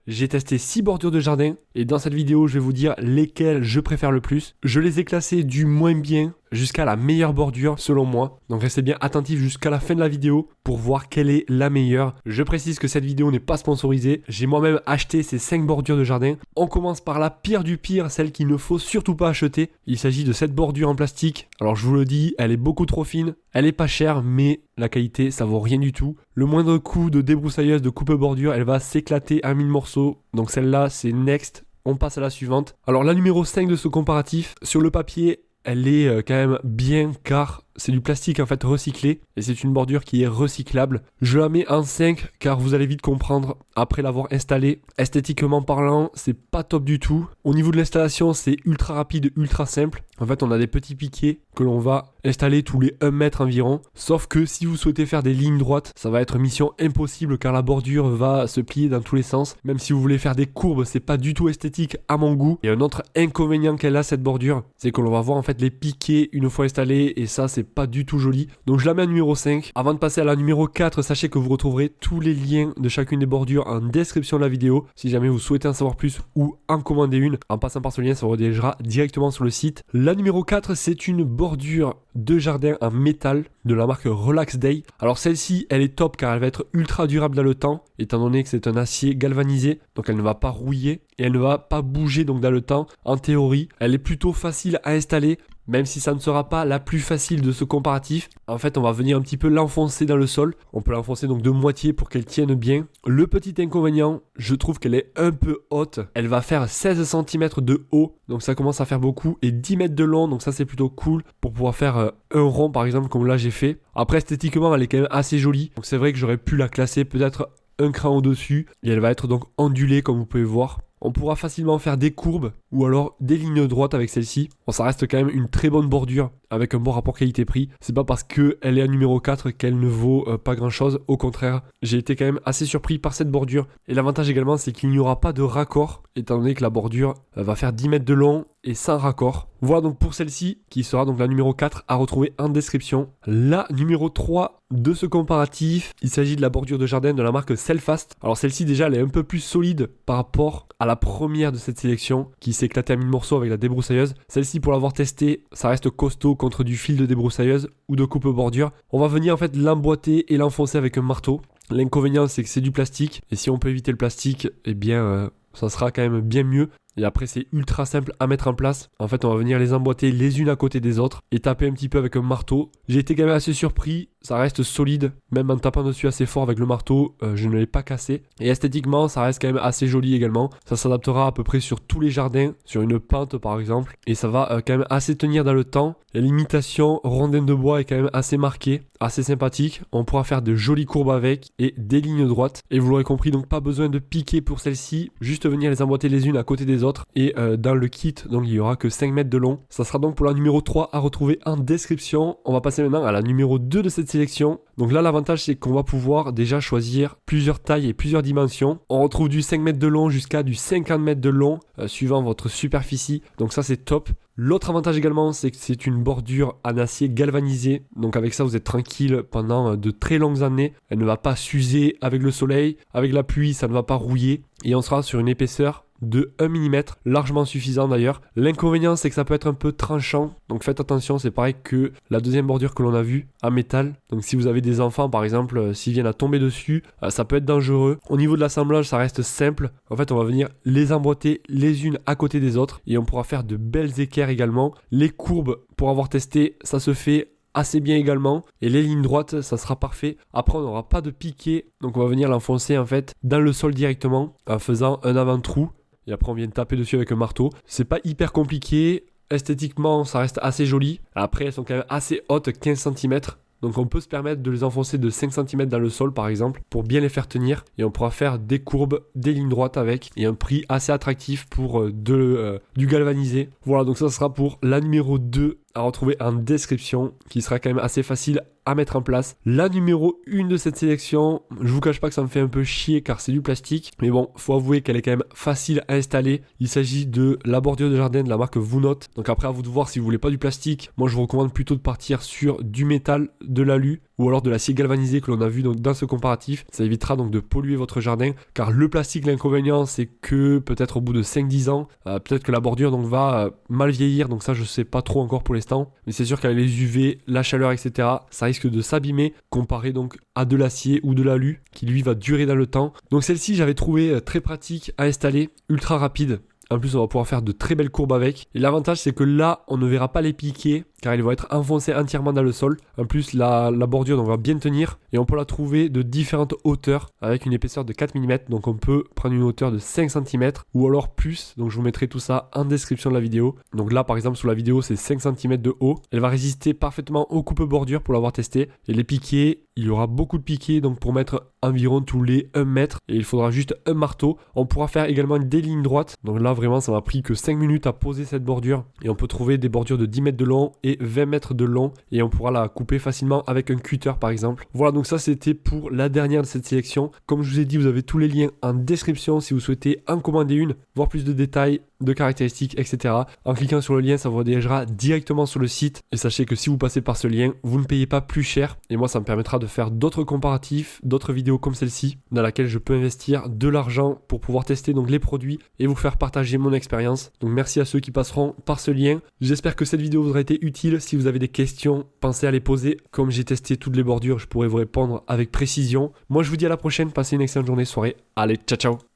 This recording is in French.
j'ai testé 6 bordures de jardin et dans cette vidéo, je vais vous dire lesquelles je préfère le plus. Je les ai classées du moins bien jusqu'à la meilleure bordure selon moi. Donc restez bien attentifs jusqu'à la fin de la vidéo pour voir quelle est la meilleure. Je précise que cette vidéo n'est pas sponsorisée. J'ai moi-même acheté ces 5 bordures de jardin. On commence par la pire du pire, celle qu'il ne faut surtout pas acheter. Il s'agit de cette bordure en plastique. Alors je vous le dis, elle est beaucoup trop fine. Elle est pas chère, mais la qualité, ça vaut rien du tout. Le moindre coup de débroussailleuse, de coupe-bordure, elle va s'éclater à 1000 morceaux. Donc celle-là, c'est next. On passe à la suivante. Alors la numéro 5 de ce comparatif, sur le papier, elle est quand même bien car c'est du plastique en fait recyclé et c'est une bordure qui est recyclable. Je la mets en 5 car vous allez vite comprendre après l'avoir installée. Esthétiquement parlant, c'est pas top du tout. Au niveau de l'installation, c'est ultra rapide, ultra simple. En fait, on a des petits piquets que l'on va installer tous les 1 mètre environ. Sauf que si vous souhaitez faire des lignes droites, ça va être mission impossible car la bordure va se plier dans tous les sens. Même si vous voulez faire des courbes, c'est pas du tout esthétique à mon goût. Et un autre inconvénient qu'elle a cette bordure, c'est que l'on va voir en fait les piquets une fois installés et ça c'est pas du tout joli. Donc je la mets à numéro 5. Avant de passer à la numéro 4, sachez que vous retrouverez tous les liens de chacune des bordures en description de la vidéo. Si jamais vous souhaitez en savoir plus ou en commander une, en passant par ce lien, ça vous redirigera directement sur le site. La numéro 4, c'est une bordure de jardin en métal de la marque Relax Day. Alors celle-ci, elle est top car elle va être ultra durable dans le temps, étant donné que c'est un acier galvanisé, donc elle ne va pas rouiller et elle ne va pas bouger donc dans le temps. En théorie, elle est plutôt facile à installer, même si ça ne sera pas la plus facile de ce comparatif. En fait, on va venir un petit peu l'enfoncer dans le sol. On peut l'enfoncer donc de moitié pour qu'elle tienne bien. Le petit inconvénient, je trouve qu'elle est un peu haute. Elle va faire 16 cm de haut, donc ça commence à faire beaucoup, et 10 mètres de long, donc ça c'est plutôt cool pour pouvoir faire un rond par exemple comme là j'ai fait. Après esthétiquement, elle est quand même assez jolie, donc c'est vrai que j'aurais pu la classer peut-être un cran au-dessus, et elle va être donc ondulée comme vous pouvez voir. On pourra facilement faire des courbes ou alors des lignes droites avec celle-ci. Bon, ça reste quand même une très bonne bordure avec un bon rapport qualité-prix. C'est pas parce qu'elle est à numéro 4 qu'elle ne vaut pas grand-chose. Au contraire, j'ai été quand même assez surpris par cette bordure. Et l'avantage également, c'est qu'il n'y aura pas de raccord, étant donné que la bordure va faire 10 mètres de long et sans raccord. Voilà donc pour celle-ci, qui sera donc la numéro 4 à retrouver en description. La numéro 3 de ce comparatif, il s'agit de la bordure de jardin de la marque Selfast. Alors celle-ci déjà, elle est un peu plus solide par rapport à la première de cette sélection, qui s'est éclatée à 1000 morceaux avec la débroussailleuse. Celle-ci, pour l'avoir testée, ça reste costaud contre du fil de débroussailleuse ou de coupe-bordure. On va venir en fait l'emboîter et l'enfoncer avec un marteau. L'inconvénient, c'est que c'est du plastique, et si on peut éviter le plastique, eh bien ça sera quand même bien mieux. Et après c'est ultra simple à mettre en place. En fait on va venir les emboîter les unes à côté des autres et taper un petit peu avec un marteau. J'ai été quand même assez surpris, ça reste solide. Même en tapant dessus assez fort avec le marteau, je ne l'ai pas cassé. Et esthétiquement ça reste quand même assez joli également. Ça s'adaptera à peu près sur tous les jardins, sur une pente par exemple. Et ça va quand même assez tenir dans le temps. Et l'imitation rondin de bois est quand même assez marquée, assez sympathique. On pourra faire de jolies courbes avec et des lignes droites. Et vous l'aurez compris, donc pas besoin de piquer pour celle-ci, juste venir les emboîter les unes à côté des autres. Et dans le kit, donc il y aura que 5 mètres de long. Ça sera donc pour la numéro 3 à retrouver en description. On va passer maintenant à la numéro 2 de cette sélection. Donc là l'avantage c'est qu'on va pouvoir déjà choisir plusieurs tailles et plusieurs dimensions. On retrouve du 5 mètres de long jusqu'à du 50 mètres de long suivant votre superficie. Donc ça c'est top. L'autre avantage également, c'est que c'est une bordure en acier galvanisé. Donc avec ça, vous êtes tranquille pendant de très longues années. Elle ne va pas s'user avec le soleil. Avec la pluie, ça ne va pas rouiller. Et on sera sur une épaisseur de 1 mm, largement suffisant d'ailleurs. L'inconvénient, c'est que ça peut être un peu tranchant. Donc faites attention, c'est pareil que la deuxième bordure que l'on a vue en métal. Donc si vous avez des enfants par exemple, s'ils viennent à tomber dessus, ça peut être dangereux. Au niveau de l'assemblage, ça reste simple. En fait, on va venir les emboîter les unes à côté des autres et on pourra faire de belles équerres également. Les courbes, pour avoir testé, ça se fait assez bien également, et les lignes droites ça sera parfait. Après on n'aura pas de piqué, donc on va venir l'enfoncer en fait dans le sol directement en faisant un avant-trou et après on vient taper dessus avec un marteau. C'est pas hyper compliqué, esthétiquement ça reste assez joli. Après elles sont quand même assez hautes, 15 cm. Donc on peut se permettre de les enfoncer de 5 cm dans le sol par exemple pour bien les faire tenir, et on pourra faire des courbes, des lignes droites avec, et un prix assez attractif pour du galvanisé. Voilà, donc ça sera pour la numéro 2 à retrouver en description qui sera quand même assez facile à mettre en place. La numéro 1 de cette sélection, je vous cache pas que ça me fait un peu chier car c'est du plastique, mais bon, faut avouer qu'elle est quand même facile à installer. Il s'agit de la bordure de jardin de la marque Voonote. Donc après, à vous de voir si vous voulez pas du plastique. Moi, je vous recommande plutôt de partir sur du métal, de l'alu ou alors de l'acier galvanisé que l'on a vu donc dans ce comparatif. Ça évitera donc de polluer votre jardin, car le plastique, l'inconvénient, c'est que peut-être au bout de 5-10 ans, peut-être que la bordure donc va mal vieillir. Donc ça, je sais pas trop encore pour l'instant, mais c'est sûr qu'avec les UV, la chaleur, etc., ça risque de s'abîmer comparé donc à de l'acier ou de l'alu qui lui va durer dans le temps. Donc celle-ci, j'avais trouvé très pratique à installer, ultra rapide. En plus, on va pouvoir faire de très belles courbes avec. Et l'avantage, c'est que là, on ne verra pas les piquets car ils vont être enfoncés entièrement dans le sol. En plus, la bordure donc, va bien tenir et on peut la trouver de différentes hauteurs avec une épaisseur de 4 mm. Donc on peut prendre une hauteur de 5 cm ou alors plus. Donc je vous mettrai tout ça en description de la vidéo. Donc là, par exemple, sur la vidéo, c'est 5 cm de haut. Elle va résister parfaitement aux coupes bordures pour l'avoir testé. Et les piquets, il y aura beaucoup de piquets donc pour mettre environ tous les 1 mètre. Et il faudra juste un marteau. On pourra faire également des lignes droites. Donc là, vraiment, ça m'a pris que 5 minutes à poser cette bordure. Et on peut trouver des bordures de 10 mètres de long et 20 mètres de long et on pourra la couper facilement avec un cutter par exemple. Voilà, donc ça c'était pour la dernière de cette sélection. Comme je vous ai dit, vous avez tous les liens en description si vous souhaitez en commander une, voir plus de détails, de caractéristiques, etc. En cliquant sur le lien, ça vous redirigera directement sur le site et sachez que si vous passez par ce lien, vous ne payez pas plus cher et moi ça me permettra de faire d'autres comparatifs, d'autres vidéos comme celle-ci dans laquelle je peux investir de l'argent pour pouvoir tester donc les produits et vous faire partager mon expérience. Donc merci à ceux qui passeront par ce lien. J'espère que cette vidéo vous aura été utile. Si vous avez des questions, pensez à les poser. Comme j'ai testé toutes les bordures, je pourrai vous répondre avec précision. Moi je vous dis à la prochaine, passez une excellente journée, soirée. Allez, ciao ciao.